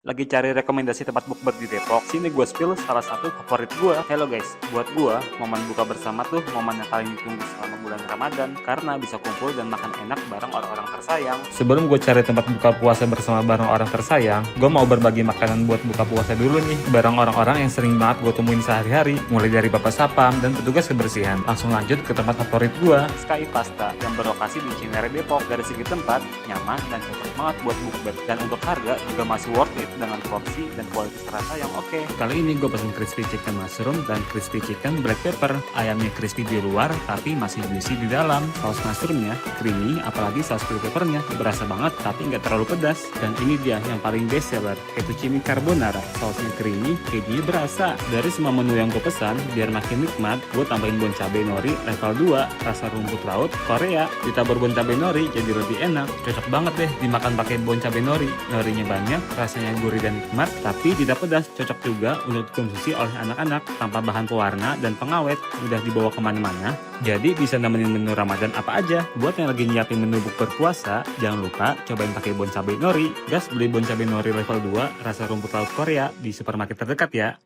Lagi cari rekomendasi tempat bukber di Depok, sini gue spill salah satu favorit gue. Hello guys, buat gue, momen buka bersama tuh momen yang paling ditunggu selama bulan Ramadan karena bisa kumpul dan makan enak bareng orang-orang tersayang. Sebelum gue cari tempat buka puasa bersama bareng orang tersayang, gue mau berbagi makanan buat buka puasa dulu nih bareng orang-orang yang sering banget gue temuin sehari-hari, mulai dari bapak sapam dan petugas kebersihan. Langsung lanjut ke tempat favorit gue, Sky Pasta, yang berlokasi di Cinere Depok. Dari segi tempat, nyaman dan cocok banget buat bukber, dan untuk harga juga masih worth it dengan porsi dan kualitas rasa yang oke. Kali ini gue pesen crispy chicken mushroom dan crispy chicken black pepper. Ayamnya crispy di luar tapi masih juicy di dalam. Saus mushroomnya creamy, apalagi saus black peppernya berasa banget tapi nggak terlalu pedas. Dan ini dia yang paling best seller, fettuccine carbonara. Sausnya creamy, kejunya berasa. Dari semua menu yang gue pesan, biar makin nikmat, gue tambahin bon cabai nori level 2, rasa rumput laut Korea. Ditabur bon cabai nori jadi lebih enak. Cocok banget deh dimakan pakai bon cabai nori. Norinya banyak, rasanya gurih dan nikmat, tapi tidak pedas. Cocok juga untuk dikonsumsi oleh anak-anak tanpa bahan pewarna dan pengawet. Mudah dibawa kemana-mana, jadi bisa nemenin menu Ramadan apa aja. Buat yang lagi nyiapin menu bukber puasa, jangan lupa cobain pakai bon cabai nori. Gas beli bon cabai nori level 2, rasa rumput laut Korea di supermarket terdekat ya.